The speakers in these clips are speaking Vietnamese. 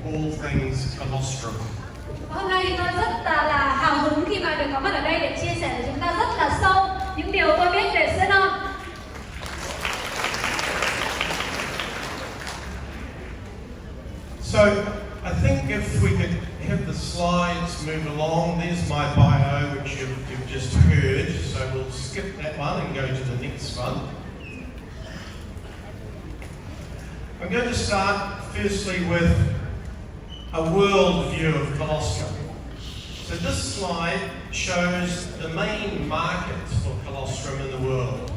all things colostrum. Hôm nay tôi rất là hào hứng khi mà được có mặt ở đây để chia sẻ với chúng ta rất là sâu những điều tôi biết về sữa non. So I think if we could have the slides move along, there's my bio, which you've just heard. So we'll skip that one and go to the next one. I'm going to start firstly with a world view of colostrum. So this slide shows the main markets for colostrum in the world.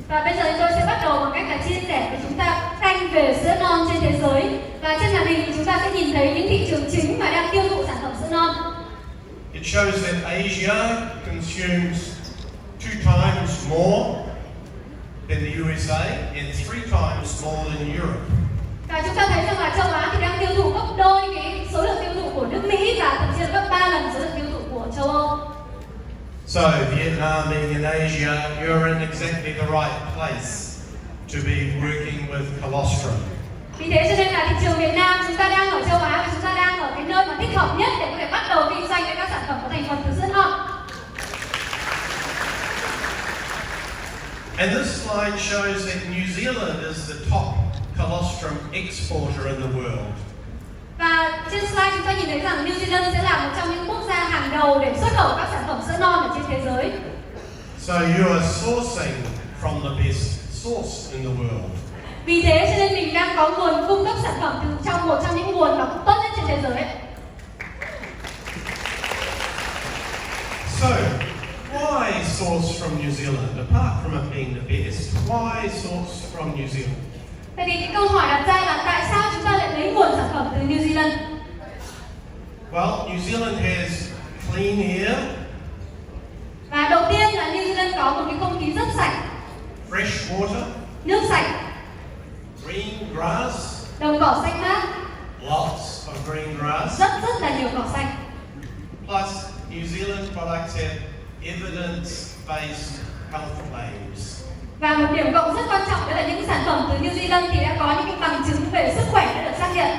Và bây giờ tôi sẽ bắt đầu bằng cách là chia sẻ với chúng ta tranh về sữa non trên thế giới. Và trên màn hình thì chúng ta sẽ nhìn thấy những thị trường chính mà đang tiêu thụ sản phẩm sữa non. It shows that Asia consumes 2 times more than the USA and 3 times more than Europe. Và chúng ta thấy rằng là châu Á thì đang tiêu thụ gấp đôi cái số lượng tiêu thụ của nước Mỹ và thậm chí là gấp 3 lần số lượng tiêu thụ của châu Âu. So Vietnam being in Asia, you're in exactly the right place to be working with colostrum. Vì thế cho nên là thị trường Việt Nam chúng ta đang ở châu Á và chúng ta đang ở cái nơi mà thích hợp nhất để có thể bắt đầu kinh doanh với các sản phẩm có thành phần từ sữa non. And this slide shows that New Zealand is the top colostrum exporter in the world. Và trên slide chúng ta nhìn thấy rằng New Zealand sẽ là một trong những quốc gia hàng đầu để xuất khẩu các sản phẩm sữa non ở trên thế giới. So you are sourcing from the best source in the world. Vì thế cho nên mình đang có nguồn cung cấp sản phẩm từ trong một trong những nguồn mà cũng tốt nhất trên thế giới. So, why source from New Zealand? Apart from it being the best, why source from New Zealand? Vậy thì cái câu hỏi đặt ra là tại sao chúng ta lại lấy nguồn sản phẩm từ New Zealand? Well, New Zealand has clean air, Và đầu tiên là New Zealand có một cái không khí rất sạch, fresh water, nước sạch, green grass, đồng cỏ xanh mát, lots of green grass. rất là nhiều cỏ xanh. Plus, New Zealand products have evidence-based health claims. Và một điểm cộng rất quan trọng đó là những sản phẩm từ New Zealand thì đã có những cái bằng chứng về sức khỏe đã được xác nhận.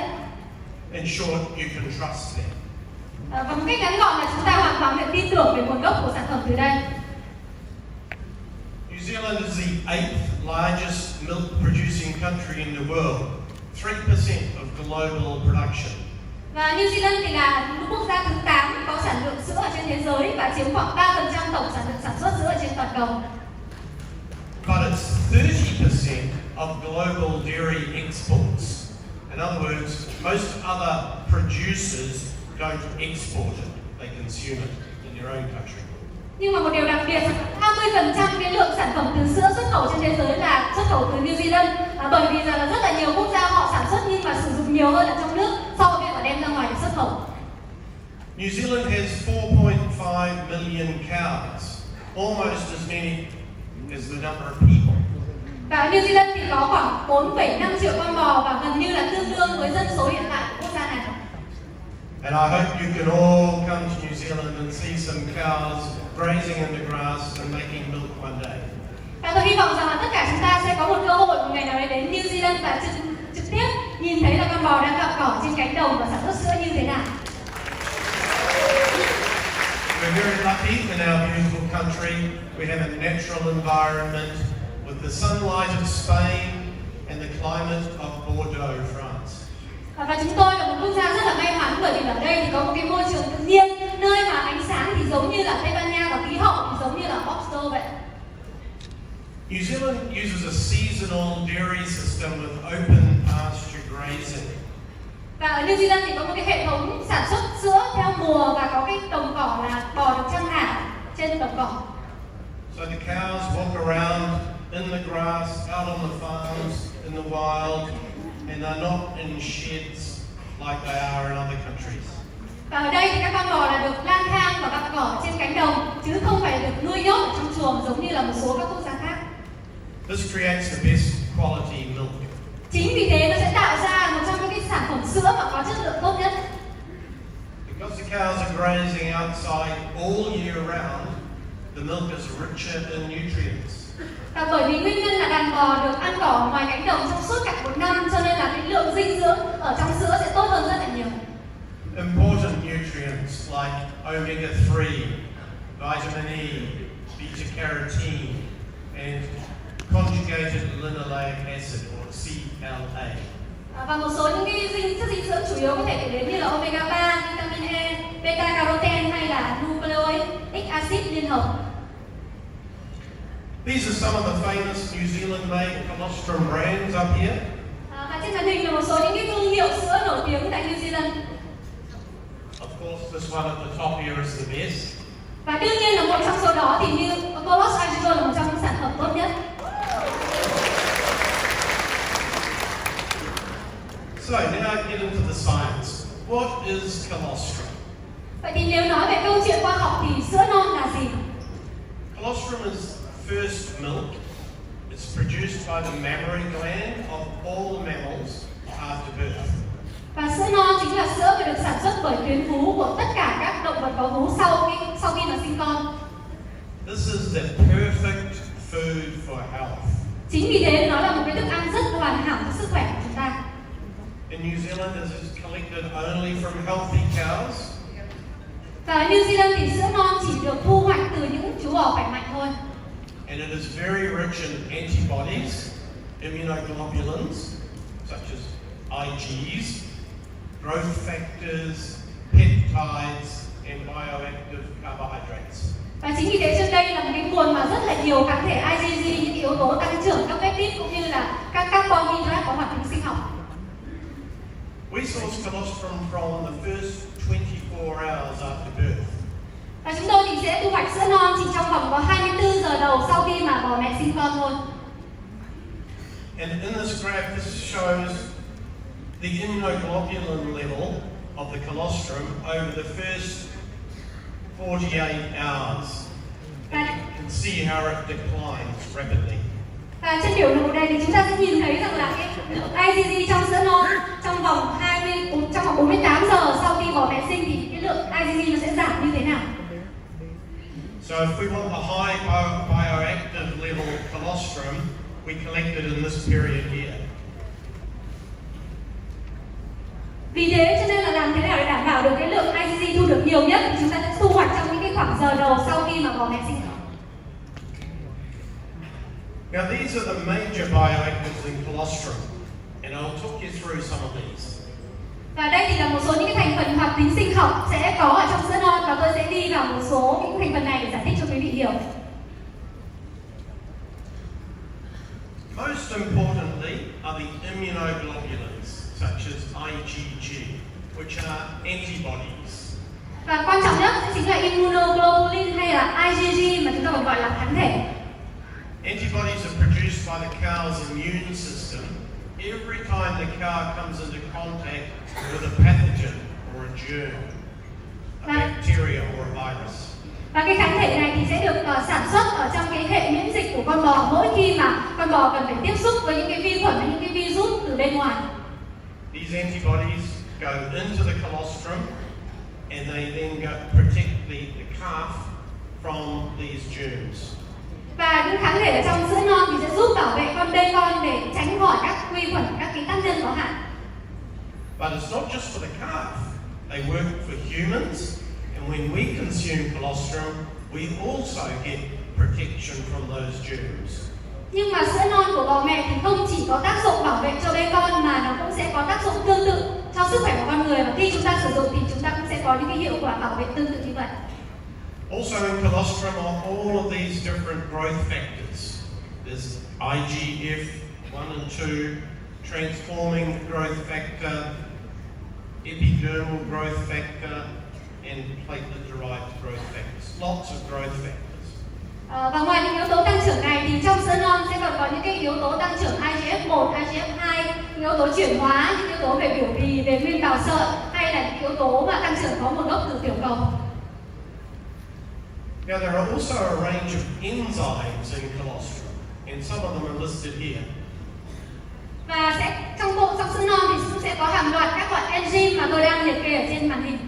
In short, you can trust them. Và một cách ngắn gọn là chúng ta hoàn toàn có thể tin tưởng về nguồn gốc của sản phẩm từ đây. New Zealand is the 8th largest milk producing country in the world, 3% of global production. Và New Zealand thì là quốc gia thứ 8 có sản lượng sữa ở trên thế giới và chiếm khoảng 3% tổng sản lượng sản xuất sữa ở trên toàn cầu. But it's 30% of global dairy exports. In other words, most other producers don't export it, they consume it in their own country. Nhưng mà một điều đặc biệt, 30% cái lượng sản phẩm từ sữa xuất khẩu trên thế giới là xuất khẩu từ New Zealand. Bởi vì rằng là rất là nhiều quốc gia họ sản xuất nhưng mà sử dụng nhiều hơn ở trong nước so với việc là đem ra ngoài để xuất khẩu. New Zealand has 4.5 million cows, almost as many as the number of people. Và ở New Zealand thì có khoảng 4,5 triệu con bò và gần như là tương đương với dân số hiện tại của quốc gia này. And I hope you can all come to New Zealand and see some cows grazing in the grass and making milk one day. Và tôi hy vọng rằng là tất cả chúng ta sẽ có một cơ hội một ngày nào đấy đến New Zealand và trực tiếp nhìn thấy là con bò đang gặm cỏ trên cánh đồng và sản xuất sữa như thế nào. We're very lucky in our beautiful country. We have a natural environment with the sunlight of Spain and the climate of Bordeaux, France. Và chúng tôi là một quốc gia rất là may mắn bởi vì ở đây thì có một cái môi trường tự nhiên, nơi mà ánh sáng thì giống như là Tây Ban Nha và khí hậu thì giống như là Portugal vậy. New Zealand uses a seasonal dairy system with open pasture grazing. Và ở New Zealand thì có một cái hệ thống sản xuất sữa theo mùa và có cái đồng cỏ là bò được chăn thả trên đồng cỏ. So the cows walk around in the grass, out on the farms, in the wild, and they're not in sheds like they are in other countries. Và ở đây thì các con bò là được lang thang và gặm cỏ trên cánh đồng chứ không phải được nuôi nhốt ở trong chuồng giống như là một số các quốc gia khác. This creates the best quality milk. Chính vì thế nó sẽ tạo ra một trong những cái sản phẩm sữa mà có chất lượng tốt nhất. Because the cows are grazing outside all year round, the milk is richer in nutrients. Và bởi vì nguyên nhân là đàn bò được ăn cỏ ngoài cánh đồng trong suốt cả một năm cho nên là cái lượng dinh dưỡng ở trong sữa sẽ tốt hơn rất là nhiều. nutrients like omega-3, vitamin E, beta-carotene, and conjugated linoleic acid, or CLA. Và một số những cái chất dinh dưỡng chủ yếu có thể kể đến như là omega 3, vitamin E, beta carotene hay là nucleic acid liên hợp. These are some of the famous New Zealand-made colostrum brands up here. Và trên màn hình là một số những cái thương hiệu sữa nổi tiếng tại New Zealand. Of course, this one at the top here is the best. Và đương nhiên là một trong số đó thì như Doulglas là một trong những sản phẩm tốt nhất. So now I get into the science. What is colostrum? Vậy thì nếu nói về câu chuyện khoa học thì sữa non là gì? Colostrum is first milk. It's produced by the mammary gland of all the mammals after birth. Và sữa non chính là sữa được sản xuất bởi tuyến vú của tất cả các động vật có vú sau khi mà sinh con. This is the perfect food for health. Chính vì thế nó là một cái thức ăn rất hoàn hảo cho sức khỏe của chúng ta. In New Zealand, this is collected only from healthy cows. Và ở New Zealand thì sữa non chỉ được thu hoạch từ những chú bò khỏe mạnh thôi. And it is very rich in antibodies, immunoglobulins, such as Igs, growth factors, peptides, and bioactive carbohydrates. Và chính vì thế trên đây là một cái nguồn mà rất là nhiều kháng thể IgG, những yếu tố tăng trưởng các peptide cũng như là các carbon hydrate có hoạt tính sinh học. We source colostrum from the first 24 hours after birth. Và chúng tôi thì sẽ thu hoạch sữa non chỉ trong vòng có 24 giờ đầu sau khi mà bò mẹ sinh con thôi. And in this graph, this shows the immunoglobulin level of the colostrum over the first 48 hours. And you can see how it declines rapidly. Và trên biểu đồ đây thì chúng ta sẽ nhìn thấy rằng là cái lượng IgG trong sữa non trong vòng 48 giờ sau khi bò mẹ sinh thì cái lượng IgG nó sẽ giảm như thế nào? So if we want a high bioactive level of colostrum, we collect it in this period here. Vì thế cho nên là làm thế nào để đảm bảo được cái lượng IgG thu được nhiều nhất thì chúng ta sẽ thu hoạch trong những cái khoảng giờ đầu sau khi mà bò mẹ sinh. Now these are the major bioactives in colostrum, and I'll talk you through some of these. Và đây thì là một số những cái thành phần hoạt tính sinh học sẽ có ở trong sữa non và tôi sẽ đi vào một số những thành phần này để giải thích cho quý vị hiểu. Most importantly are the immunoglobulins, such as IgG, which are antibodies. Và quan trọng nhất chính là immunoglobulin hay là IgG mà chúng ta còn gọi là kháng thể. Antibodies are produced by the cow's immune system every time the cow comes into contact with a pathogen or a germ, a bacteria or a virus. Và cái kháng thể này thì sẽ được sản xuất ở trong cái hệ miễn dịch của con bò mỗi khi mà con bò cần phải tiếp xúc với những cái vi khuẩn hay những cái virus từ bên ngoài. These antibodies go into the colostrum and they then protect the calf from these germs. Và những kháng thể ở trong sữa non thì sẽ giúp bảo vệ con bê con để tránh khỏi các vi khuẩn, các cái tác nhân có hại. But it's not just for the calf. They work for humans, and when we consume colostrum, we also get protection from those germs. Nhưng mà sữa non của bò mẹ thì không chỉ có tác dụng bảo vệ cho bê con mà nó cũng sẽ có tác dụng tương tự cho sức khỏe của con người, và khi chúng ta sử dụng thì chúng ta cũng sẽ có những cái hiệu quả bảo vệ tương tự như vậy. Also in colostrum are all of these different growth factors. There's IGF-1 and 2, transforming growth factor, epidermal growth factor, and platelet-derived growth factors. Lots of growth factors. Và ngoài những yếu tố tăng trưởng này thì trong sữa non sẽ còn có những cái yếu tố tăng trưởng IGF-1, IGF-2, những yếu tố chuyển hóa, những yếu tố về biểu bì, về nguyên bào sợi hay là những yếu tố mà tăng trưởng có nguồn gốc từ tiểu cầu. Now there are also a range of enzymes in colostrum, and some of them are listed here. Và trong sữa non thì cũng sẽ có hàng loạt các loại enzyme mà tôi đang liệt kê ở trên màn hình.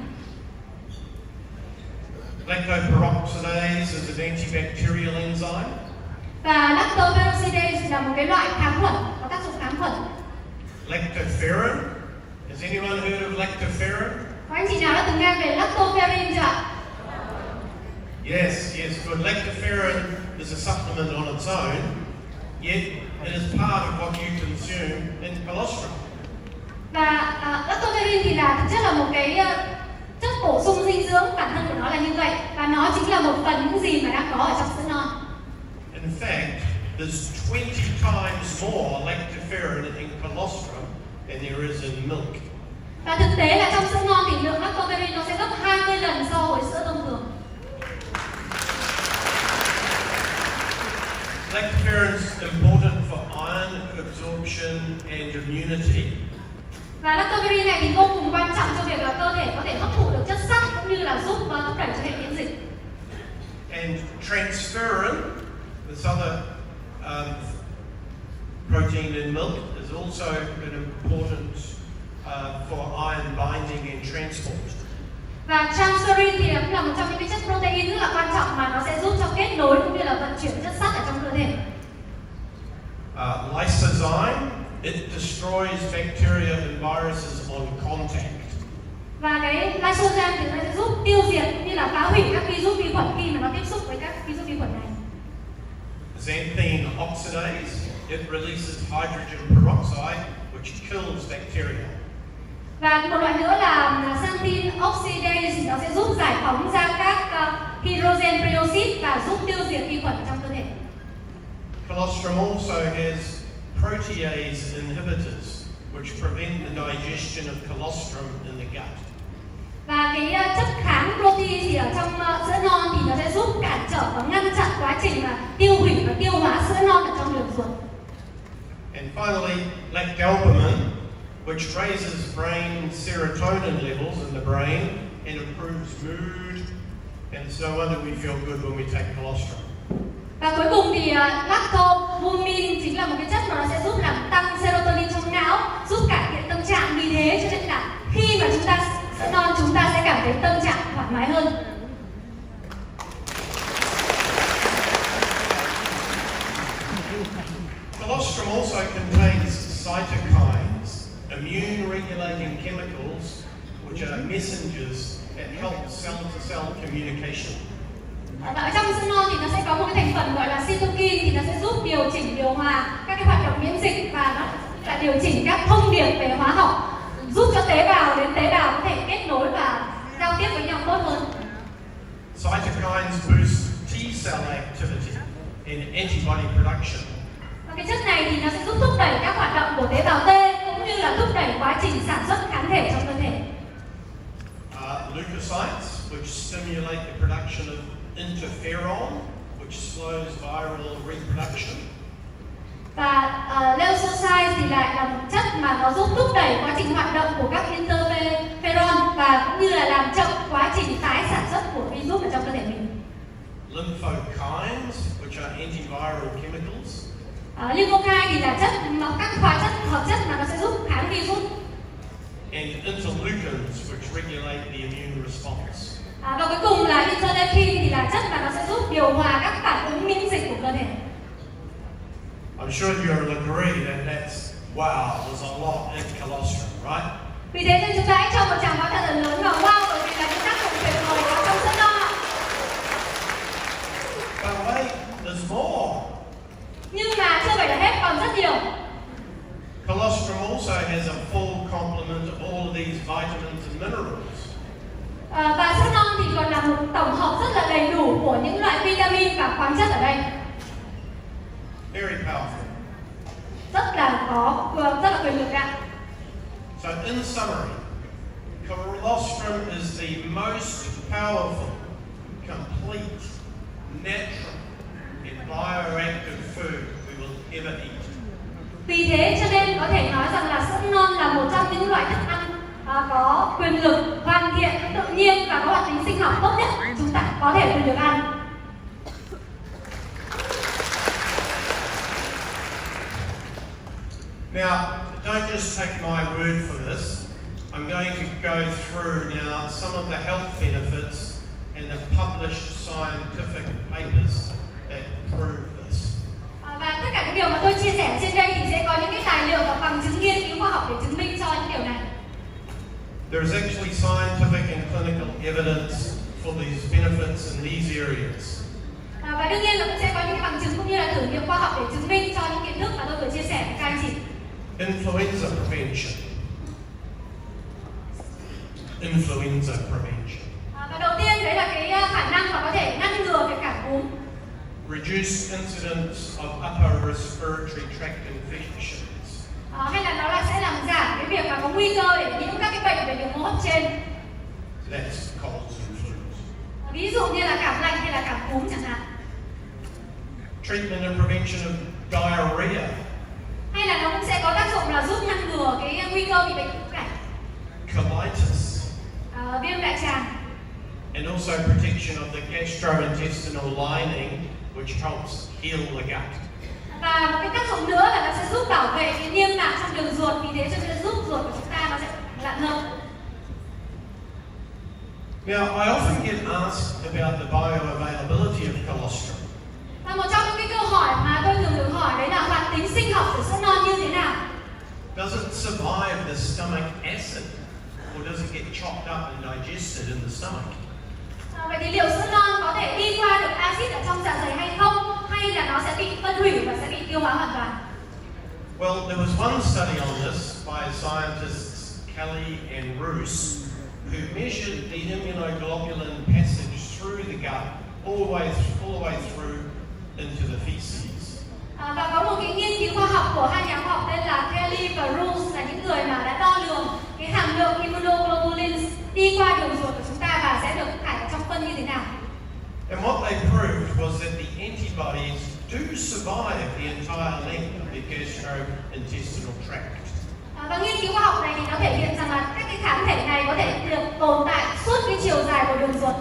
Lactoperoxidase is an antibacterial enzyme. Và lactoperoxidase là một cái loại kháng khuẩn, có tác dụng kháng khuẩn. Lactoferrin. Has anyone heard of lactoferrin? Có ai Anh chị nào đã từng nghe về lactoferrin chưa ạ? Yes, good. Lactoferrin is a supplement on its own, yet it is part of what you consume in colostrum. Và lactoferrin thì là thực chất là một cái chất bổ sung dinh dưỡng, bản thân của nó là như vậy, và nó chính là một phần những gì mà đang có ở trong sữa non. In fact, there's 20 times more lactoferrin in colostrum than there is in milk. Và thực tế là trong sữa non thì lượng lactoferrin nó sẽ gấp 20 lần so với sữa thông thường. Lactoferrin is important for iron absorption and immunity. Và lactoferrin này thì vô cùng quan trọng cho việc là cơ thể có thể hấp thụ được chất sắt cũng như là giúp thúc đẩy cho hệ miễn dịch. And transferrin, this other protein in milk, is also an important for iron binding and transport. Và transferrin thì cũng là một trong những cái chất protein rất là quan trọng mà nó sẽ giúp cho kết nối cũng như là vận chuyển chất sắt ở trong cơ thể. Lysozyme, it destroys bacteria and viruses on contact. Và cái lysozyme thì nó sẽ giúp tiêu diệt cũng như là phá hủy các virus vi khuẩn khi mà nó tiếp xúc với các virus vi khuẩn này. Xanthine oxidase, it releases hydrogen peroxide, which kills bacteria. Và một loại nữa là xanthine oxidase thì nó sẽ giúp giải phóng ra các hydrogen peroxide và giúp tiêu diệt vi khuẩn trong cơ thể. Colostrum also has protease inhibitors, which prevent the digestion of colostrum in the gut. Và cái chất kháng protein thì ở trong sữa non thì nó sẽ giúp cản trở và ngăn chặn quá trình mà tiêu hủy và tiêu hóa sữa non ở trong đường ruột. And finally, lactalbumin, which raises brain serotonin levels in the brain and improves mood, and so on, we feel good when we take colostrum. Và cuối cùng thì lactalbumin chính là một cái chất mà nó sẽ giúp làm tăng serotonin trong não, giúp cải thiện tâm trạng. Vì thế cho nên là khi mà chúng ta sữa non chúng ta sẽ cảm thấy tâm trạng thoải mái hơn. Colostrum also contains cytokines, immune-regulating chemicals, which are messengers that help cell-to-cell communication. Ở trong sữa non thì nó sẽ có một cái thành phần gọi là cytokine thì nó sẽ giúp điều chỉnh, điều hòa các cái hoạt động miễn dịch và nó là điều chỉnh các thông điệp về hóa học, giúp cho tế bào đến tế bào có thể kết nối và giao tiếp với nhau tốt hơn. Cytokines boost T-cell activity and antibody production. Và cái chất này thì nó sẽ giúp thúc đẩy các hoạt động của tế bào T cũng như là thúc đẩy quá trình sản xuất kháng thể trong cơ thể. Leukocytes, which stimulate the production of interferon, which slows viral reproduction. Và leukocytes thì lại là một chất mà nó giúp thúc đẩy quá trình hoạt động của các interferon và cũng như là làm chậm quá trình tái sản xuất của virus ở trong cơ thể mình. Lymphokines, which are antiviral chemicals. Lymphokine thì là chất mà các hóa chất hợp chất mà nó sẽ giúp kháng virus. And interleukins, which regulate the immune response. Và cuối cùng là interleukin thì là chất mà nó sẽ giúp điều hòa các phản ứng miễn dịch của cơ thể. I'm sure you'll agree that that's wow, there's a lot in colostrum, right? Vì thế nên chúng ta hãy cho một tràng pháo thật là lớn và wow, bởi vì là những tác dụng tuyệt vời ở trong sữa non. But wait, there's more. Nhưng mà chưa phải là hết, còn rất nhiều. Colostrum also has a full complement of all of these vitamins and minerals. Và sữa non thì còn là một tổng hợp rất là đầy đủ của những loại vitamin và khoáng chất ở đây. Very powerful. Rất là quyền lực ạ. So in summary, colostrum is the most powerful, complete, natural, and bioactive food we will ever eat. Vì thế cho nên có thể nói rằng là sữa non là một trong những loại thức ăn có quyền lực, hoàn thiện, tự nhiên và có hoạt tính sinh học tốt nhất chúng ta có thể được ăn. Now, don't just take my word for this. I'm going to go through now some of the health benefits and the published scientific papers that prove this. Và tất cả những điều mà tôi chia sẻ trên đây thì sẽ có những cái tài liệu và bằng chứng nghiên cứu khoa học để chứng minh cho những điều này. There is actually scientific and clinical evidence for these benefits in these areas. Và đương nhiên là cũng sẽ có những cái bằng chứng cũng như là thử nghiệm khoa học để chứng minh cho những kiến thức mà tôi vừa chia sẻ với các anh chị. Influenza prevention. Influenza prevention. Và đầu tiên đấy là cái khả năng mà có thể ngăn ngừa việc cảm cúm. Reduce incidence of upper respiratory tract infections. Hay là nó sẽ làm giảm cái việc mà có nguy cơ để nhiễm các cái bệnh về đường hô hấp trên. That's colds and flus. Ví dụ như là cảm lạnh hay là cảm cúm chẳng hạn. Treatment and prevention of diarrhea. Hay là nó cũng sẽ có tác dụng là giúp ngăn ngừa cái nguy cơ bị bệnh cúm này. Colitis. Viêm đại tràng. And also protection of the gastrointestinal lining, which helps heal the gut. Và một cái tác dụng nữa là nó sẽ giúp bảo vệ cái niêm mạc trong đường ruột, vì thế cho nên giúp ruột của chúng ta nó sẽ lặn hơn. Now, I often get asked about the bioavailability of colostrum. Và một trong những cái câu hỏi mà tôi thường được hỏi đấy là hoạt tính sinh học của sữa non như thế nào? Does it survive the stomach acid, or does it get chopped up and digested in the stomach? Vậy thì liệu sữa non có thể đi qua được axit ở trong dạ dày hay không? Hay là nó sẽ bị phân hủy và sẽ bị tiêu hóa hoàn toàn? Well, there was one study on this by scientists Kelly and Roos, who measured the immunoglobulin passage through the gut all the way through into the feces. Và có một cái nghiên cứu khoa học của hai nhà khoa học tên là Kelly và Roos, là những người mà đã đo lường cái hàm lượng immunoglobulins đi qua đường ruột của chúng ta và sẽ được thải ở trong phân như thế nào. And what they proved was that the antibodies do survive the entire length of the gastrointestinal tract. Và nghiên cứu khoa học này thì nó thể hiện rằng là các cái kháng thể này có thể được tồn tại suốt cái chiều dài của đường ruột.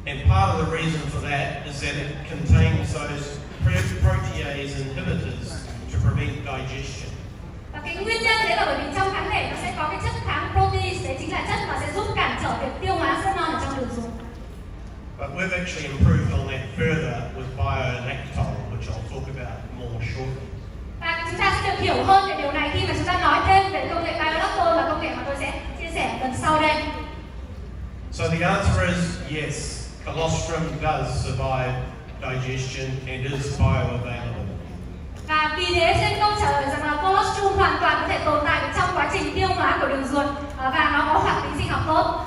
And part of the reason for that is that it contains those protease inhibitors to prevent digestion. Và cái nguyên nhân đấy là bởi vì trong kháng thể nó sẽ có cái chất kháng protease, đấy chính là chất mà sẽ giúp cản trở việc tiêu hóa sữa non ở trong đường ruột. But we've actually improved on that further with biolactol, which I'll talk about more shortly. Và chúng ta sẽ được hiểu hơn về điều này khi mà chúng ta nói thêm về công nghệ biolactol, là công nghệ mà tôi sẽ chia sẻ gần sau đây. So the answer is yes, colostrum does survive digestion and is bioavailable. Và vì thế trên câu trả lời rằng là colostrum hoàn toàn có thể tồn tại trong quá trình tiêu hóa của đường ruột và nó có hoạt tính sinh học tốt.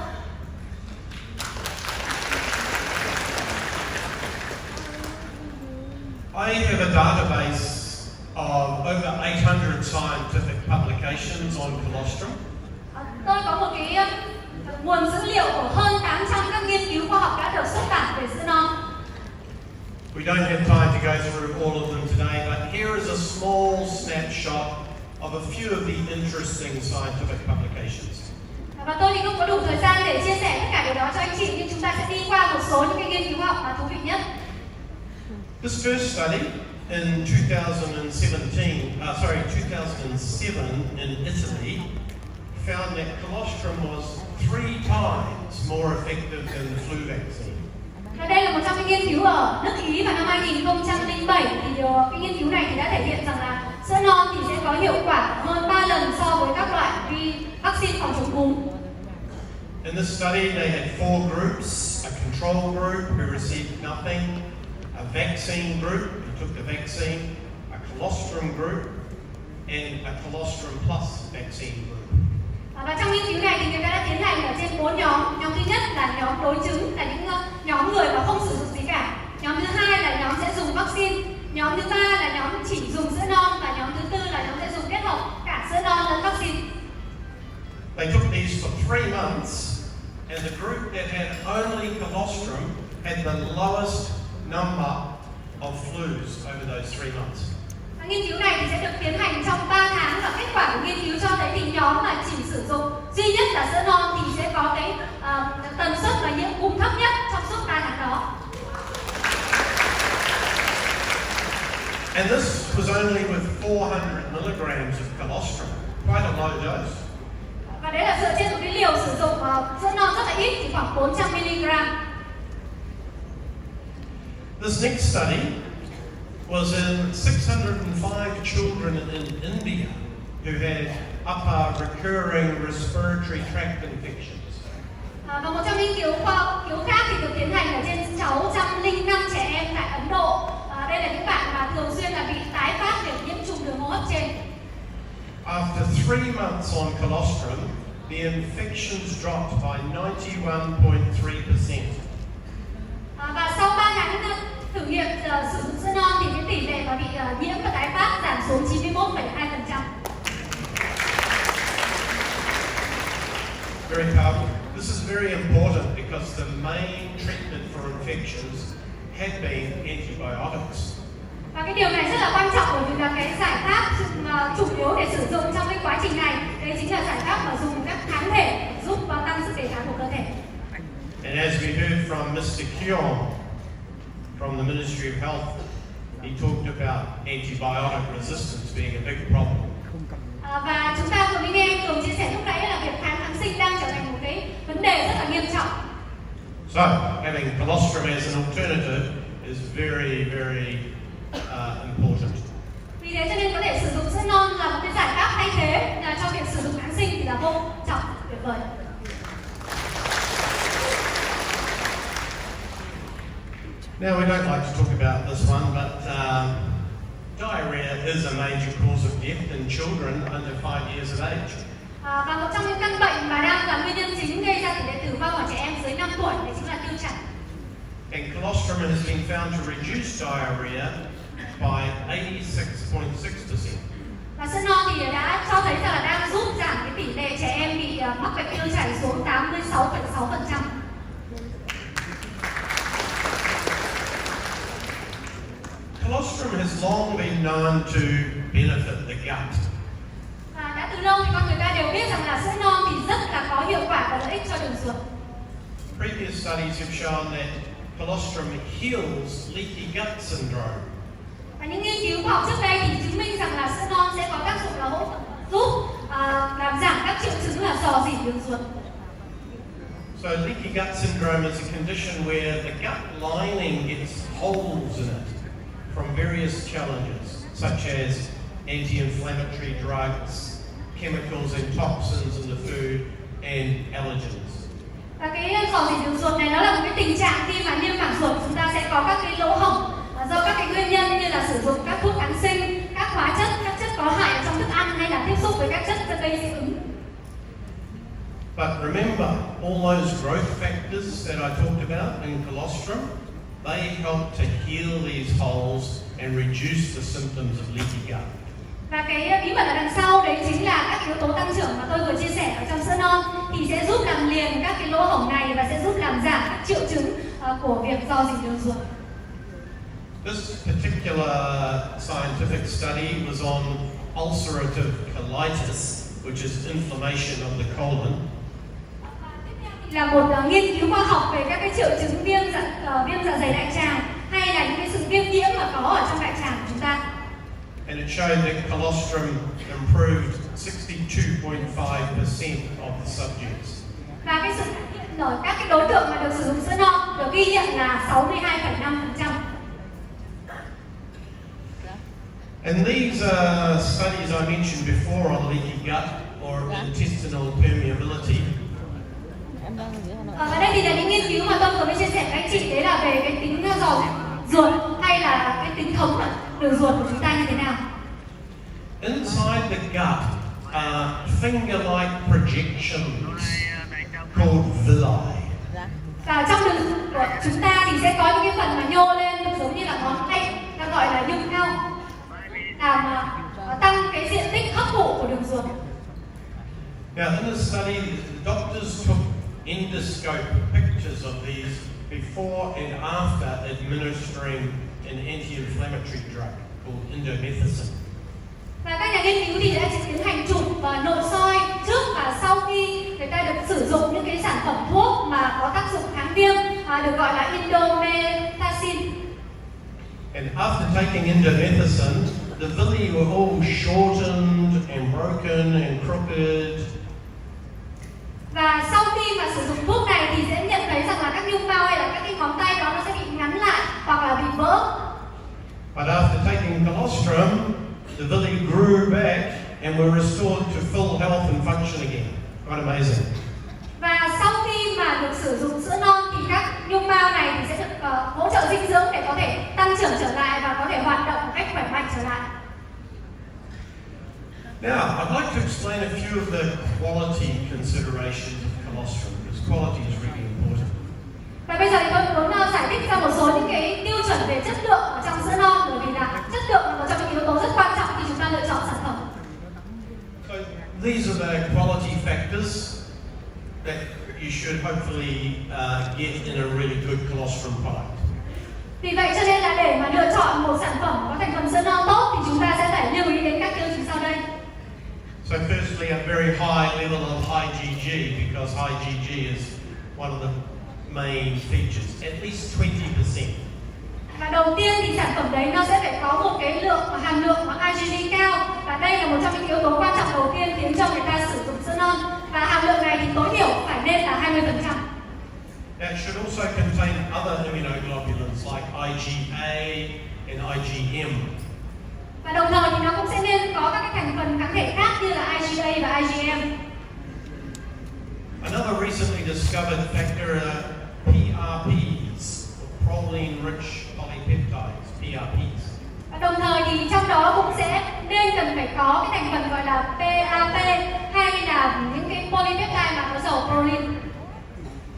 I have a database of over 800 scientific publications on colostrum. Tôi có một cái nguồn dữ liệu của hơn 800 các nghiên cứu khoa học đã được xuất bản về sữa non. We don't have time to go through all of them today, but here is a small snapshot of a few of the interesting scientific publications. Và tôi thì không có đủ thời gian để chia sẻ tất cả điều đó cho anh chị, nhưng chúng ta sẽ đi qua một số những cái nghiên cứu khoa học mà thú vị nhất. This first study in 2007 in Italy found that colostrum was 3 times more effective than the flu vaccine. Và đây là một trong những nghiên cứu ở nước Ý vào năm 2007, thì cái nghiên cứu này thì đã thể hiện rằng là sữa non thì sẽ có hiệu quả hơn 3 lần so với các loại vaccine phòng chống cúm. In this study, they had 4 groups: a control group who received nothing, a vaccine group who took the vaccine, a colostrum group, and a colostrum plus vaccine group. Và trong nghiên cứu này thì người ta đã tiến hành ở trên 4 nhóm. Nhóm thứ nhất là nhóm đối chứng, là những nhóm người mà không sử dụng gì cả. Nhóm thứ hai là nhóm sẽ dùng vaccine. Nhóm thứ ba là nhóm chỉ dùng sữa non, và nhóm thứ tư là nhóm sẽ dùng kết hợp cả sữa non lẫn vaccine. They took these for 3 months, and the group that had only colostrum had the lowest number of flus over those 3 months. Nghiên cứu này thì sẽ được tiến hành trong 3 tháng, và kết quả của nghiên cứu cho thấy thì nhóm mà chỉ sử dụng duy nhất là sữa non thì sẽ có cái tần suất và nhiễm cúm thấp nhất trong suốt 3 tháng đó. And this was only with 400 milligrams of colostrum, quite a low dose. Và đấy là dựa trên một cái liều sử dụng sữa non rất là ít, chỉ khoảng 400 mg. This next study was in 605 children in India who had upper recurring respiratory tract infections. Và một trong nghiên cứu khác thì được tiến hành ở trên 605 trẻ em tại Ấn Độ. Đây là những bạn mà thường xuyên là bị tái phát về nhiễm trùng đường hô hấp trên. After 3 months on colostrum, the infections dropped by 91.3%. Và sau 3 tháng thử nghiệm sử dụng sữa non thì cái tỷ lệ mà bị nhiễm và tái phát giảm xuống 91,2%. Very powerful. This is very important because the main treatment for infections had been antibiotics. Và cái điều này rất là quan trọng bởi vì là cái giải pháp chủ yếu để sử dụng trong cái quá trình này, đây chính là giải pháp mà dùng các kháng thể giúp tăng sức đề kháng của cơ thể. And as we heard from Mr. Keon from the Ministry of Health, he talked about antibiotic resistance being a big problem. Và chúng ta vừa mới nghe Cường chia sẻ lúc nãy là việc kháng sinh đang trở thành một cái vấn đề rất là nghiêm trọng. So, having colostrum as an alternative is very, very important. Vì thế cho nên có thể sử dụng sữa non là một cái giải pháp thay thế cho việc sử dụng kháng sinh thì là vô trọng, tuyệt vời. Now, we don't like to talk about this one, but diarrhea is a major cause of death in children under 5 years of age. Và một trong những căn bệnh mà đang là nguyên nhân chính gây ra tỷ lệ tử vong ở trẻ em dưới 5 tuổi đấy chính là tiêu chảy. And colostrum has been found to reduce diarrhea by 86.6%. Và sữa non thì đã cho thấy rằng là đang giúp giảm cái tỷ lệ trẻ em bị mắc bệnh tiêu chảy xuống 86,6%. Colostrum has long been known to benefit the gut. Và đã từ lâu thì con người ta đều biết rằng là sữa non thì rất là có hiệu quả và lợi ích cho đường ruột. Previous studies have shown that colostrum heals leaky gut syndrome. Và những nghiên cứu khoa học trước đây thì chứng minh rằng là sữa non sẽ có tác dụng là giúp làm giảm các triệu chứng là rò rỉ đường ruột. So leaky gut syndrome is a condition where the gut lining gets holes in it from various challenges, such as anti-inflammatory drugs, chemicals and toxins in the food, and allergens. Và cái rò rỉ đường ruột này nó là một cái tình trạng khi mà niêm mạc ruột chúng ta sẽ có các cái lỗ hổng do các cái nguyên nhân như là sử dụng các thuốc kháng sinh, các hóa chất, các chất có hại trong thức ăn hay là tiếp xúc với các chất gây dị ứng. But remember, all those growth factors that I talked about in colostrum, they help to heal these holes and reduce the symptoms of leaky gut. Và cái bí mật ở đằng sau đấy chính là các yếu tố tăng trưởng mà tôi vừa chia sẻ ở trong sữa non thì sẽ giúp làm liền các cái lỗ hổng này và sẽ giúp làm giảm các triệu chứng của việc rò rỉ đường ruột. This particular scientific study was on ulcerative colitis, which is inflammation of the colon. Là một nghiên cứu khoa học về các cái triệu chứng viêm dạ dày đại tràng hay là những cái sự viêm nhiễm mà có ở trong đại tràng của chúng ta. And it showed that colostrum improved 62.5% of the subjects. Và cái sự cải thiện ở các cái đối tượng mà được sử dụng sữa non được ghi nhận là 62,5%. And these studies I mentioned before on leaky gut or intestinal permeability. Và đây thì là những nghiên cứu mà tôi vừa mới chia sẻ với anh chị, đấy là về cái tính rò ruột hay là cái tính thống đường ruột của chúng ta như thế nào. Inside the gut are finger-like projections called villi. Và trong đường ruột của chúng ta thì sẽ có những cái phần mà nhô lên giống như là ngón tay, ta gọi là nhung nhau, làm tăng cái diện tích hấp thụ của đường ruột. Now, in the study, the doctors took endoscope pictures of these before and after administering an anti-inflammatory drug called indomethacin. Và các nhà nghiên cứu thì đã tiến hành chụp và nội soi trước và sau khi người ta được sử dụng những cái sản phẩm thuốc mà có tác dụng kháng viêm được gọi là indomethacin. And after taking indomethacin, the villi were all shortened and broken and crooked. Và sau khi mà sử dụng thuốc này thì sẽ nhận thấy rằng là các nhung bao hay là các cái ngón tay đó nó sẽ bị ngắn lại hoặc là bị vỡ. But after taking colostrum, the villi grew back and were restored to full health and function again. Quite amazing. Và sau khi mà được sử dụng sữa non thì các nhung mao này thì sẽ được hỗ trợ dinh dưỡng để có thể tăng trưởng trở lại và có thể hoạt động một cách khỏe mạnh trở lại. Now, I'd like to explain a few of the quality considerations of colostrum, because quality is really important. Và bây giờ thì tôi muốn giải thích ra một số những cái tiêu chuẩn về chất lượng ở trong sữa non, bởi vì là chất lượng là một trong những yếu tố rất quan trọng khi chúng ta lựa chọn sản phẩm. So these are the quality factors that you should hopefully get in a really good colostrum product. Vì vậy cho nên là để mà lựa chọn một sản phẩm có thành phần sữa non tốt thì chúng ta sẽ phải lưu ý đến các tiêu chí sau đây. So firstly, a very high level of high GG, because high GG is one of the main features, at least 20%. Và đầu tiên thì sản phẩm đấy nó sẽ phải có một cái hàm lượng IgG cao, và đây là một trong những yếu tố quan trọng đầu tiên khiến cho người ta sử dụng sữa non. Và hàm lượng này thì tối thiểu phải nên là 20%. Now, it should also contain other immunoglobulins like IgA and IgM. Và đồng thời thì nó cũng sẽ nên có các cái thành phần kháng thể khác như là IgA và IgM. Another recently discovered factor are PRPs, proline-rich polypeptides, PRPs. Và đồng thời thì trong đó cũng sẽ nên cần phải có cái thành phần gọi là PAP hay là những cái polypeptide mà có dầu proline.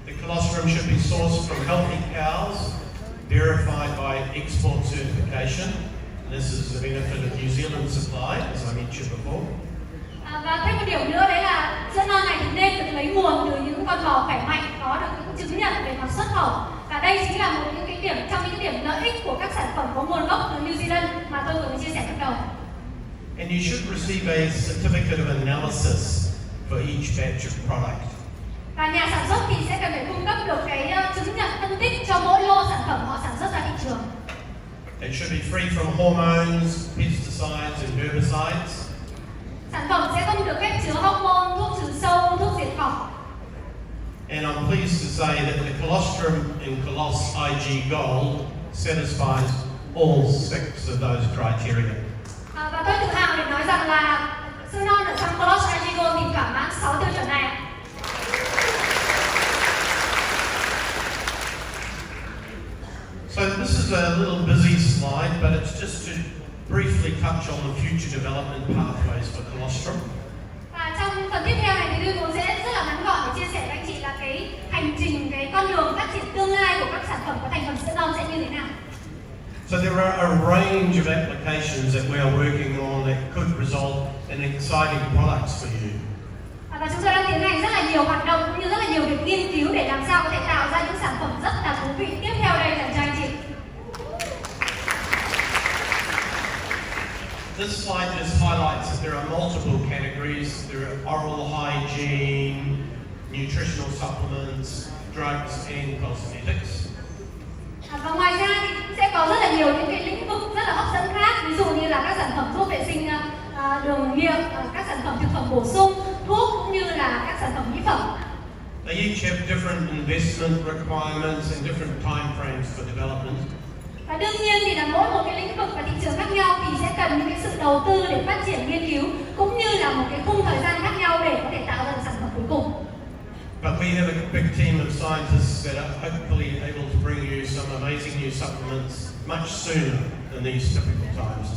The colostrum should be sourced from healthy cows, verified by export certification. This is the benefit of New Zealand supply, as I mentioned before. Và thêm một điểm nữa đấy là sữa non này thì nên được lấy nguồn từ những con bò khỏe mạnh có được những chứng nhận về mặt xuất khẩu. Và đây chính là một những cái điểm trong những cái điểm lợi ích của các sản phẩm có nguồn gốc từ New Zealand mà tôi vừa mới chia sẻ lúc đầu. And you should receive a certificate of analysis for each batch of product. Và nhà sản xuất thì sẽ cần phải cung cấp được cái chứng nhận phân tích cho mỗi lô sản phẩm họ sản xuất ra thị trường. It should be free from hormones, pesticides and herbicides. Sản phẩm sẽ không được phép chứa hormone, thuốc trừ sâu, thuốc diệt cỏ. And I'm pleased to say that the colostrum in Coloss IG Gold satisfies all 6 of those criteria. Và tôi tự hào để nói rằng là sữa non ở trong Glaxo Smith Kline thì thỏa mãn 6 tiêu chuẩn này. So this is a little busy slide, but it's just to briefly touch on the future development pathways for colostrum. Và trong phần tiếp theo này thì tôi cũng sẽ rất là ngắn gọn để chia sẻ với anh chị là cái hành trình, cái con đường phát triển tương lai của các sản phẩm có thành phần sữa non sẽ như thế nào. So there are a range of applications that we are working on that could result in exciting products for you. Và chúng tôi đang tiến hành rất là nhiều hoạt động cũng như rất là nhiều việc nghiên cứu để làm sao có thể tạo ra những sản phẩm rất là thú vị tiếp theo đây dành cho anh chị. This slide just highlights that there are multiple categories. There are oral hygiene, nutritional supplements, drugs and cosmetics. Và ngoài ra thì cũng sẽ có rất là nhiều những cái lĩnh vực rất là hấp dẫn khác, ví dụ như là các sản phẩm thuốc vệ sinh đường nghiệm, các sản phẩm thực phẩm bổ sung, thuốc cũng như là các sản phẩm mỹ phẩm. They each have different investment requirements and different time frames for development. Và đương nhiên thì là mỗi một cái lĩnh vực và thị trường khác nhau thì sẽ cần những cái sự đầu tư để phát triển nghiên cứu cũng như là một cái khung thời gian khác nhau để có thể tạo ra được sản phẩm cuối cùng. But we have a big team of scientists that are hopefully able to bring you some amazing new supplements much sooner than these typical times.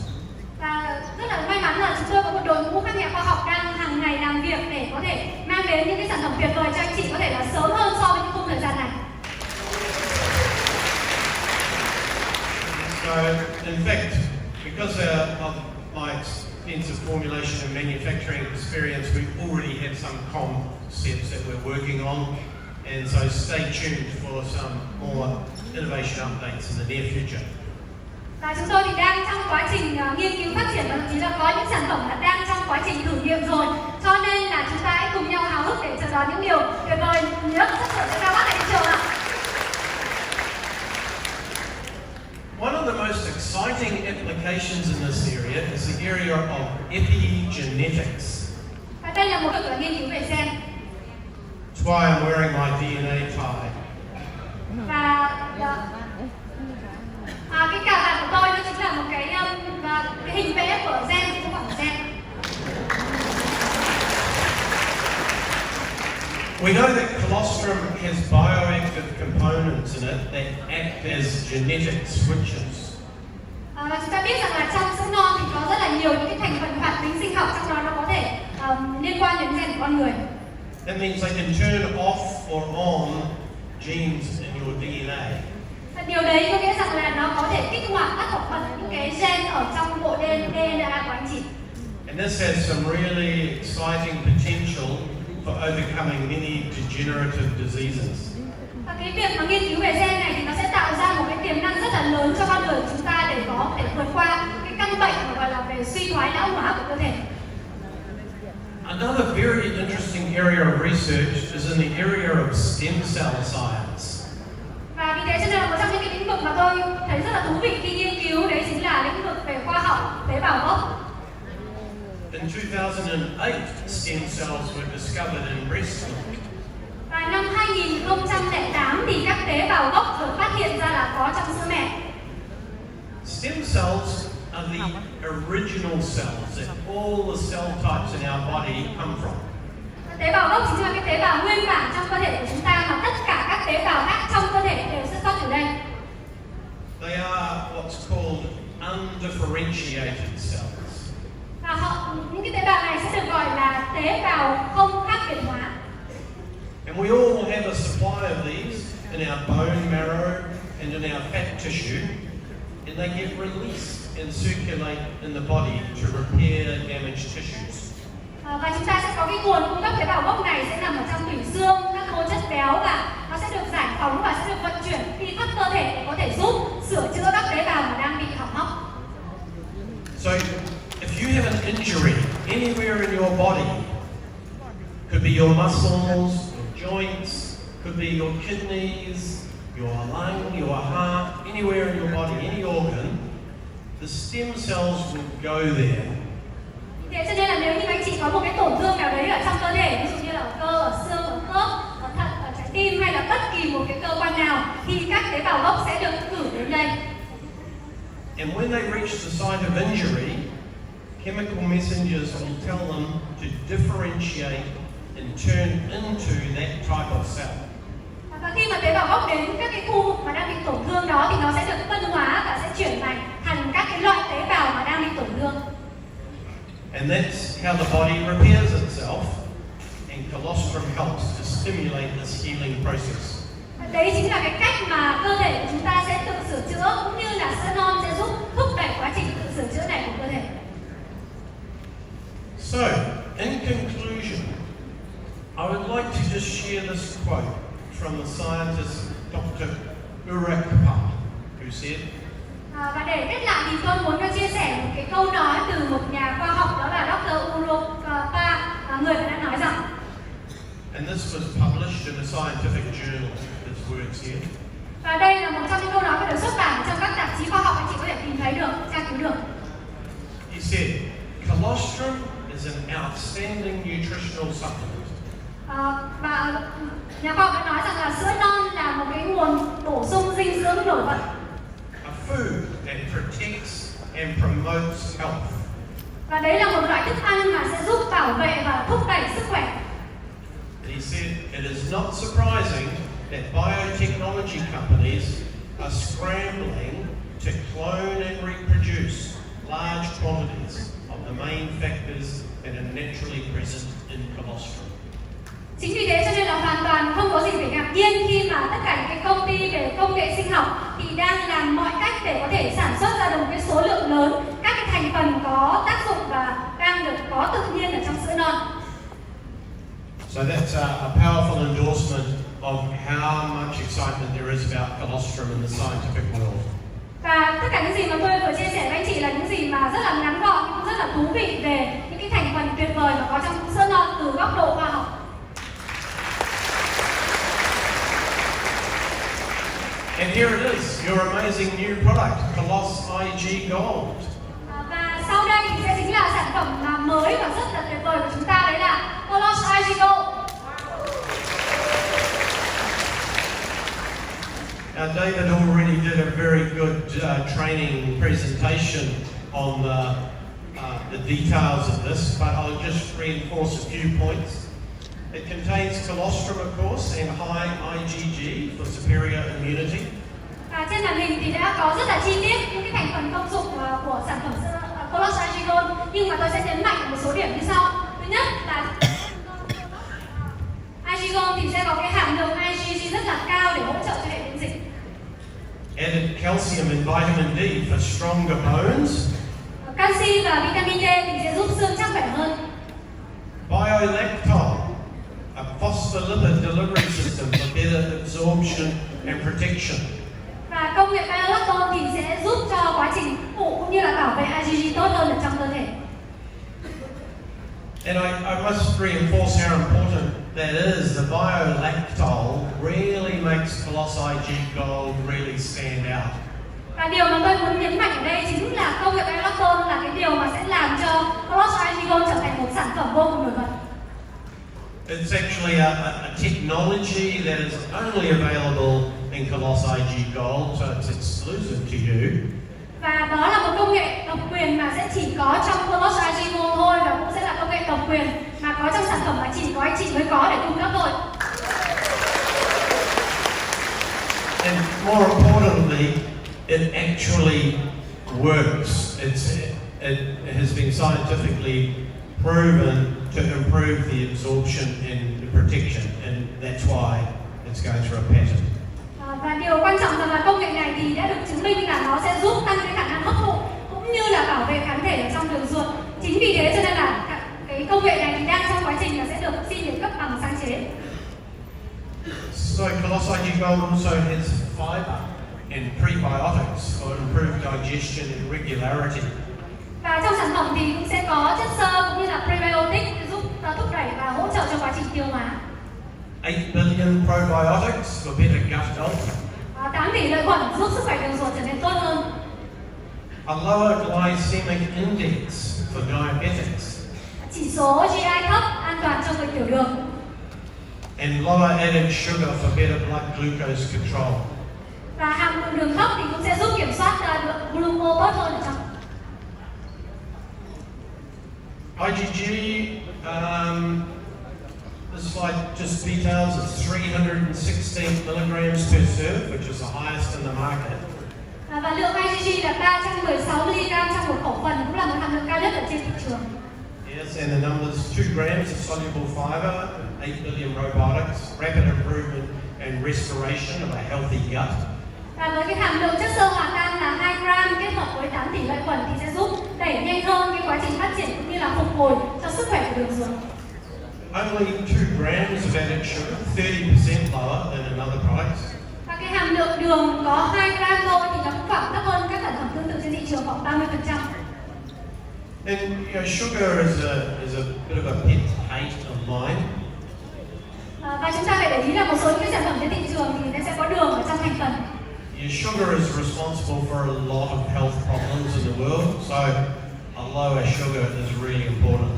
Và rất là may mắn là chúng tôi có một đội ngũ các nhà khoa học đang hàng ngày làm việc để có thể mang đến những cái sản phẩm tuyệt vời cho anh chị có thể là sớm hơn so với những khung thời gian này. So, in fact, because of my extensive formulation and manufacturing experience, we already have some concepts that we're working on, and so stay tuned for some more innovation updates in the near future. Và chúng tôi thì đang trong quá trình nghiên cứu phát triển và thậm chí là có những sản phẩm đã đang trong quá trình thử nghiệm rồi, cho nên là chúng ta hãy cùng nhau háo hức để chờ đón những điều tuyệt vời nhất chất lượng sẽ ra mắt tại thị trường ạ. One of the most exciting applications in this area is the area of epigenetics. Và đây là một cái nghiên cứu về gen. That's why I'm wearing my DNA tie. Và cái cà vạt của tôi nó chính là một cái hình vẽ của gen, không phải của gen. We know that colostrum has bioactive components in it that act as genetic switches. Và chúng ta biết rằng là trong sữa non thì có rất là nhiều những cái thành phần hoạt tính sinh học, trong đó nó có thể liên quan đến gen của con người. That means they can turn off or on genes in your DNA. Và điều đấy có nghĩa rằng là nó có thể kích hoạt tắt hoặc bật những cái gen ở trong bộ DNA của anh chị. And this has some really exciting potential for overcoming many degenerative diseases. Và cái việc mà nghiên cứu về gen này thì nó sẽ tạo ra một cái tiềm năng rất là lớn cho con người của chúng ta để có thể vượt qua cái căn bệnh mà gọi là về suy thoái lão hóa của cơ thể. Another very interesting area of research is in the area of stem cell science. Và vì thế cho nên là một trong những cái lĩnh vực mà tôi thấy rất là thú vị khi nghiên cứu đấy chính là lĩnh vực về khoa học tế bào gốc. In 2008, stem cells were discovered in breast milk. Và năm 2008 thì các tế bào gốc được phát hiện ra là có trong sữa mẹ. Stem cells are the original cells that all the cell types in our body come from. Tế bào gốc chính là cái tế bào nguyên bản trong cơ thể của chúng ta mà tất cả các tế bào khác trong cơ thể đều xuất phát từ đây. They are what's called undifferentiated cells. Và những cái tế bào này sẽ được gọi là tế bào không khác biệt hóa. And we all have a supply of these in our bone marrow and in our fat tissue, and they get released and circulate in the body to repair damaged tissues. Và chúng ta sẽ có cái nguồn cung cấp tế bào gốc này sẽ nằm ở trong tủy xương, các mô chất béo, và nó sẽ được giải phóng và sẽ được vận chuyển đi khắp cơ thể để có thể giúp sửa chữa các tế bào mà đang bị hỏng hóc. So, if you have an injury anywhere in your body, could be your muscles, your joints, could be your kidneys, your lung, your heart, anywhere in your body, any organ, the stem cells will go there. Thế cho nên là nếu như anh chị có một cái tổn thương nào đấy ở trong cơ thể, ví dụ như là ở cơ, ở xương, ở khớp, ở thận, ở trái tim hay là bất kỳ một cái cơ quan nào, thì các tế bào gốc sẽ được cử đến đây. And when they reach the site of injury, chemical messengers will tell them to differentiate and turn into that type of cell. Và khi mà tế bào gốc đến các cái khu mà đang bị tổn thương đó thì nó sẽ được phân hóa và sẽ chuyển thành các cái loại tế bào mà đang bị tổn thương. And that's how the body repairs itself, and colostrum helps to stimulate this healing process. Đấy chính là cái cách mà cơ thể của chúng ta sẽ tự sửa chữa, cũng như là sữa non sẽ giúp thúc đẩy quá trình tự sửa chữa này của cơ thể. So, in conclusion, I would like to just share this quote from the scientist Dr. who said, Và để kết lại thì tôi muốn chia sẻ một cái câu nói từ một nhà khoa học, đó là Dr. người đã nói rằng, and this was published in a scientific journal, his words here. Và đây là một trong những câu nói mà được xuất bản trong các tạp chí khoa học, anh chị có thể tìm thấy được, tra cứu được. He said, colostrum is an outstanding nutritional supplement. Và nhà khoa học đã nói rằng là sữa non là một cái nguồn bổ sung dinh dưỡng nổi bật. A food that protects and promotes health. Và đấy là một loại thức ăn mà sẽ giúp bảo vệ và thúc đẩy sức khỏe. He said, it is not surprising that biotechnology companies are scrambling to clone and reproduce large quantities of the main factors that are naturally present in colostrum. Chính vì thế cho nên là hoàn toàn không có gì phải ngạc nhiên khi mà tất cả những cái công ty về công nghệ sinh học thì đang làm mọi cách để có thể sản xuất ra được một cái số lượng lớn các cái thành phần có tác dụng và đang được có tự nhiên ở trong sữa non. So that's a powerful endorsement of how much excitement there is about colostrum in the scientific world. Và tất cả những gì mà tôi vừa chia sẻ với anh chị là những gì mà rất là ngắn gọn nhưng cũng rất là thú vị về những cái thành phần tuyệt vời mà có trong sữa non từ góc độ khoa học. And here it is, your amazing new product, Glaxo IG Gold. Và sau đây thì sẽ chính là sản phẩm mà mới và rất là tuyệt vời của chúng ta, đấy là Glaxo IG Gold. David already did a very good training presentation on the details of this, but I'll just reinforce a few points. It contains colostrum, of course, and high IgG for superior immunity. Và trên màn hình thì đã có rất là chi tiết những cái thành phần công dụng của sản phẩm cholesterol, nhưng mà tôi sẽ nhấn mạnh một số điểm như sau. Thứ nhất là Igon thì sẽ có cái hàm lượng IgG rất là cao để hỗ trợ cho hệ miễn dịch. Added calcium and vitamin D for stronger bones. Canxi và vitamin D thì sẽ giúp xương chắc khỏe hơn. Biolactol, a phospholipid delivery system for better absorption and protection. Và công nghệ biolactol thì sẽ giúp cho quá trình hấp thụ cũng như là bảo vệ IgG tốt hơn ở trong cơ thể. And I must reinforce how important that is. The biolactol really makes Colossi G Gold really stand out. Và điều mà tôi muốn nhấn mạnh ở đây chính là công nghệ biolactol là cái điều mà sẽ làm cho Colossi Gold trở thành một sản phẩm vô cùng nổi bật. It's actually a technology that is only available in Colossi G Gold, so it's exclusive to you. Và đó là một công nghệ độc quyền mà sẽ chỉ có trong Colossi G Gold thôi, và cũng sẽ là công nghệ độc quyền mà có trong sản phẩm mà chỉ có anh chị mới có để cung cấp thôi. And more importantly, it actually works. It has been scientifically proven to improve the absorption and the protection, and that's why it's going through a patent. Và điều quan trọng rằng là công nghệ này thì đã được chứng minh là nó sẽ giúp tăng cái khả năng hấp thụ cũng như là bảo vệ kháng thể ở trong đường ruột. Chính vì thế cho nên là cái công nghệ này thì đang trong quá trình là sẽ được xin được cấp bằng sáng chế. So Colossi G Gold also has fiber and prebiotics for improved digestion and regularity. Và trong sản phẩm thì cũng sẽ có chất xơ cũng như là prebiotic giúp thúc đẩy và hỗ trợ cho quá trình tiêu hóa. 8 billion probiotics for better gut health. 8 tỷ lợi khuẩn giúp sức khỏe đường ruột trở nên tốt hơn. A lower glycemic index for diabetics. Chỉ số GI thấp an toàn cho người tiểu đường. And lower added sugar for better blood glucose control. Và hàm lượng đường thấp thì cũng sẽ giúp kiểm soát lượng glucose tốt hơn ở trong. IgG, this slide just details it's 316 milligrams per serve, which is the highest in the market. Và lượng IgG là 316 mg trong một khẩu phần, cũng là một hàm lượng cao nhất ở trên thị trường. Yes, and the numbers 2 grams of soluble fiber, 8 billion probiotics, rapid improvement and restoration of a healthy gut. Và với cái hàm lượng chất xơ hòa tan là 2 gram kết hợp với 8 tỷ lợi khuẩn thì sẽ giúp đẩy nhanh hơn cái quá trình phát triển cũng như là phục hồi cho sức khỏe của đường ruột. Only 2 grams of added sugar, 30% lower than in other products. Và cái hàm lượng đường có 2 gram thôi thì nó cũng khoảng thấp hơn các sản phẩm tương tự trên thị trường khoảng 30%. And sugar is a bit of a pet hate of mine. Và chúng ta phải để ý là một số những cái sản phẩm trên thị trường thì nó sẽ có đường ở trong thành phần. Sugar is responsible for a lot of health problems in the world, so a lower sugar is really important.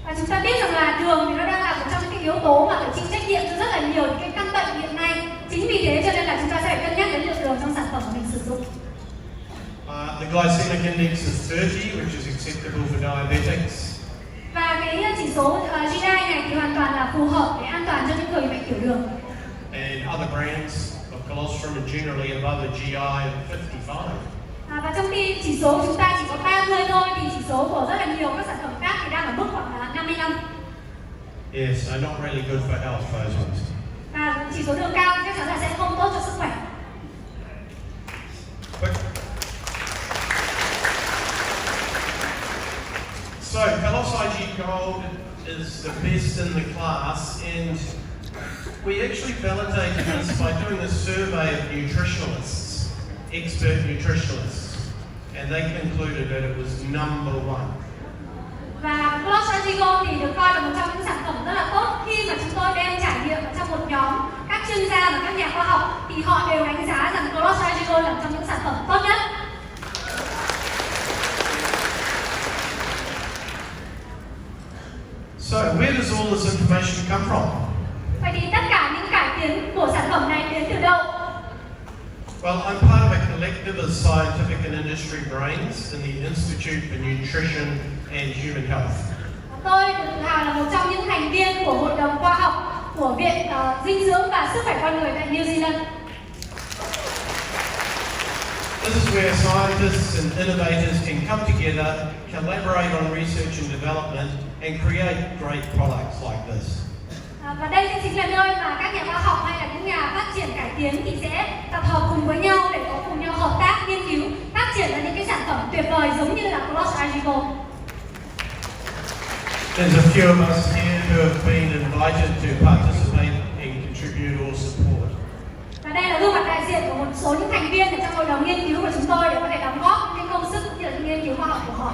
Và chúng ta biết rằng là đường thì nó đang là một trong những cái yếu tố mà phải chịu trách nhiệm cho rất là nhiều những cái căn bệnh hiện nay. Chính vì thế cho nên là chúng ta sẽ phải cân nhắc đến lượng đường trong sản phẩm mà mình sử dụng. The glycemic index is 30, which is acceptable for diabetics. Và cái chỉ số GI này thì hoàn toàn là phù hợp để an toàn cho những người bệnh tiểu đường. And other brands of colostrum are generally above a GI of 55. Và trong khi chỉ số chúng ta chỉ có 30 thôi thì chỉ số của rất là nhiều các sản phẩm khác thì đang ở mức khoảng là 55. Yes, so not really good for health, those ones. Và chỉ số đường cao chắc chắn là sẽ không tốt cho sức khỏe. So, Colossi G Gold is the best in the class, and we actually validated this by doing a survey of nutritionalists, expert nutritionalists, and they concluded that it was number one. Và Glaxo Smith thì được coi là một trong những sản phẩm rất là tốt. Khi mà chúng tôi đem trải nghiệm ở trong một nhóm các chuyên gia và các nhà khoa học thì họ đều đánh giá rằng Glaxo Smith là một trong những sản phẩm tốt nhất. So, where does all this information come from? Vậy thì tất cả những cải tiến của sản phẩm này đến từ đâu? Well, I'm part of a collective of scientific and industry brains in the Institute for Nutrition and Human Health. Tôi được tự hào là một trong những thành viên của hội đồng khoa học của viện dinh dưỡng và sức khỏe con người tại New Zealand. This is where scientists and innovators can come together, collaborate on research and development, and create great products like this. Và đây chính là nơi mà các nhà khoa học hay là những nhà phát triển cải tiến thì sẽ tập hợp cùng với nhau để có cùng nhau hợp tác nghiên cứu phát triển ra những cái sản phẩm tuyệt vời giống như là Glaxo. There's a few of us here who have been invited to participate and contribute or support. Và đây là gương mặt đại diện của một số những thành viên ở trong hội đồng nghiên cứu của chúng tôi để có thể đóng góp những công sức cũng như là những nghiên cứu khoa học của họ.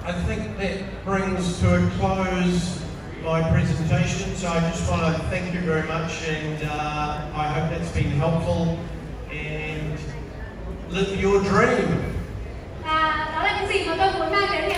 I think that brings to a close my presentation. So I just want to thank you very much, and I hope that's been helpful. And live your dream. Và đó là những gì mà tôi muốn mang đến